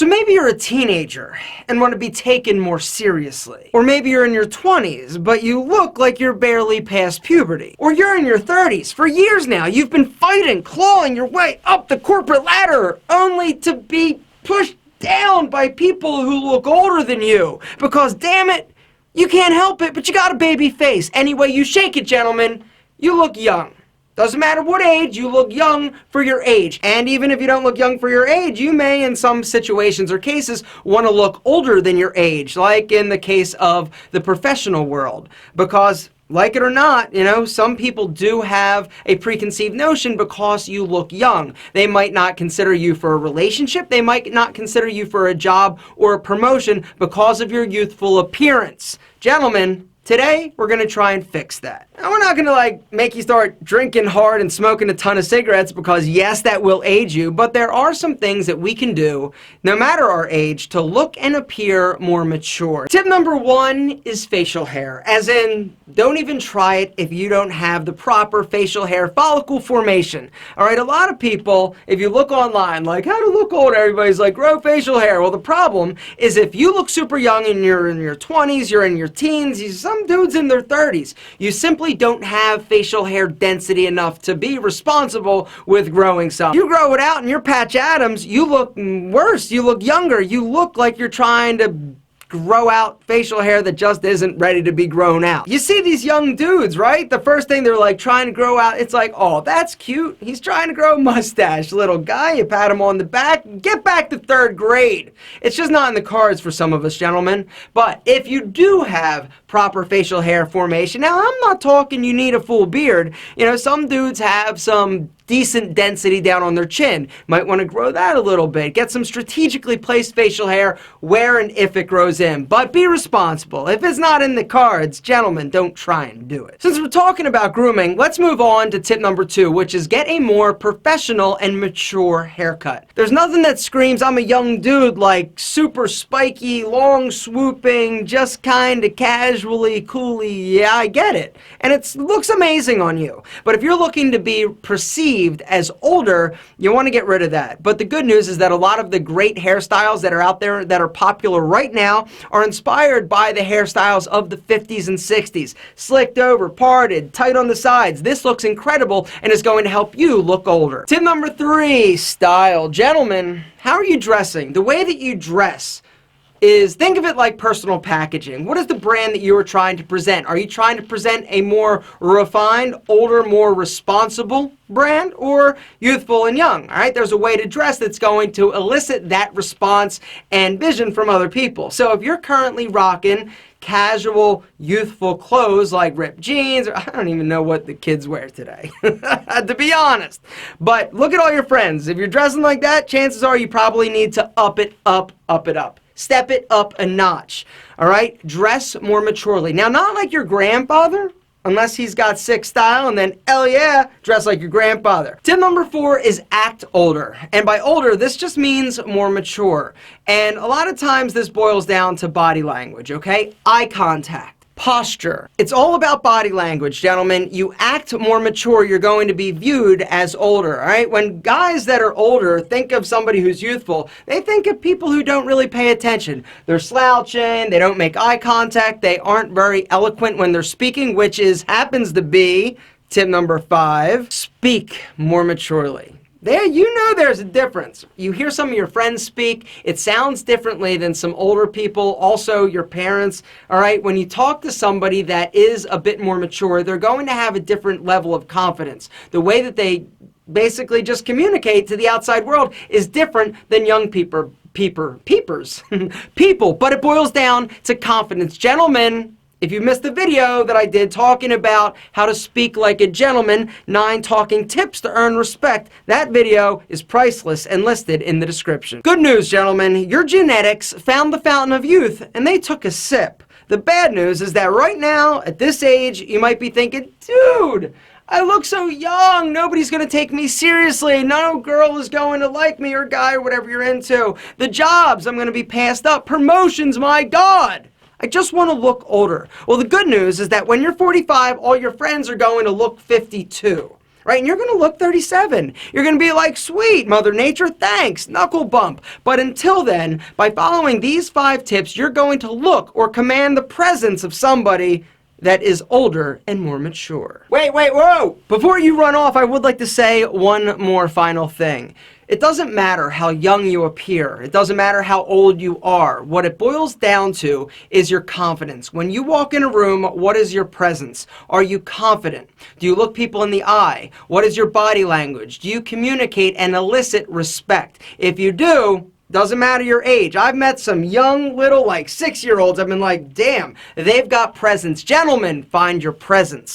So maybe you're a teenager and want to be taken more seriously. Or maybe you're in your 20s, but you look like you're barely past puberty. Or you're in your 30s. For years now, you've been fighting, clawing your way up the corporate ladder, only to be pushed down by people who look older than you. Because, damn it, you can't help it, but you got a baby face. Any way you shake it, gentlemen, you look young. Doesn't matter what age, you look young for your age. And even if you don't look young for your age, you may, in some situations or cases, want to look older than your age, like in the case of the professional world. Because, like it or not, you know, some people do have a preconceived notion because you look young. They might not consider you for a relationship. They might not consider you for a job or a promotion because of your youthful appearance. Gentlemen, today, we're going to try and fix that. Now, we're not going to, make you start drinking hard and smoking a ton of cigarettes because, yes, that will age you, but there are some things that we can do, no matter our age, to look and appear more mature. Tip number 1 is facial hair, as in, don't even try it if you don't have the proper facial hair follicle formation. All right, a lot of people, if you look online, like, how to look old, everybody's like, grow facial hair. Well, the problem is if you look super young and you're in your 20s, you're in your teens, some dudes in their 30s, you simply don't have facial hair density enough to be responsible with growing some. You grow it out and you're Patch Adams, you look worse, you look younger, you look like you're trying to grow out facial hair that just isn't ready to be grown out. You see these young dudes, right? The first thing they're like trying to grow out, it's like, oh, that's cute. He's trying to grow a mustache, little guy. You pat him on the back, get back to 3rd grade. It's just not in the cards for some of us, gentlemen. But if you do have proper facial hair formation, now I'm not talking you need a full beard. You know, some dudes have some decent density down on their chin. Might want to grow that a little bit. Get some strategically placed facial hair where and if it grows in. But be responsible. If it's not in the cards, gentlemen, don't try and do it. Since we're talking about grooming, let's move on to tip number 2, which is get a more professional and mature haircut. There's nothing that screams, I'm a young dude, like super spiky, long swooping, just kind of casually, coolly, yeah, I get it. And it looks amazing on you. But if you're looking to be perceived as older, you want to get rid of that. But the good news is that a lot of the great hairstyles that are out there that are popular right now are inspired by the hairstyles of the 50s and 60s. Slicked over, parted, tight on the sides. This looks incredible and is going to help you look older. Tip number 3, style. Gentlemen, how are you dressing? The way that you dress is, think of it like personal packaging. What is the brand that you are trying to present? Are you trying to present a more refined, older, more responsible brand, or youthful and young? All right, there's a way to dress that's going to elicit that response and vision from other people. So if you're currently rocking casual, youthful clothes like ripped jeans, or I don't even know what the kids wear today, to be honest. But look at all your friends. If you're dressing like that, chances are you probably need to up it up. Step it up a notch, all right? Dress more maturely. Now, not like your grandfather, unless he's got sick style, and then, hell yeah, dress like your grandfather. Tip number 4 is act older. And by older, this just means more mature. And a lot of times this boils down to body language, okay? Eye contact. Posture. It's all about body language, gentlemen. You act more mature, you're going to be viewed as older, all right? When guys that are older think of somebody who's youthful, they think of people who don't really pay attention. They're slouching, they don't make eye contact, they aren't very eloquent when they're speaking, which happens to be tip number 5. Speak more maturely. There, you know there's a difference. You hear some of your friends speak, it sounds differently than some older people, also your parents, all right? When you talk to somebody that is a bit more mature, they're going to have a different level of confidence. The way that they basically just communicate to the outside world is different than young people, but it boils down to confidence. Gentlemen, if you missed the video that I did talking about how to speak like a gentleman, 9 talking tips to earn respect, that video is priceless and listed in the description. Good news, gentlemen, your genetics found the fountain of youth and they took a sip. The bad news is that right now, at this age, you might be thinking, dude, I look so young, nobody's going to take me seriously, no girl is going to like me, or guy, or whatever you're into. The jobs, I'm going to be passed up. Promotions, my God. I just want to look older. Well, the good news is that when you're 45, all your friends are going to look 52. right? And you're going to look 37. You're going to be like, sweet, Mother Nature, thanks, knuckle bump. But until then, by following these 5 tips, you're going to look or command the presence of somebody that is older and more mature. Wait, whoa! Before you run off, I would like to say one more final thing. It doesn't matter how young you appear. It doesn't matter how old you are. What it boils down to is your confidence. When you walk in a room, what is your presence? Are you confident? Do you look people in the eye? What is your body language? Do you communicate and elicit respect? If you do, doesn't matter your age. I've met some young little 6-year-olds. I've been like, damn, they've got presence. Gentlemen, find your presence.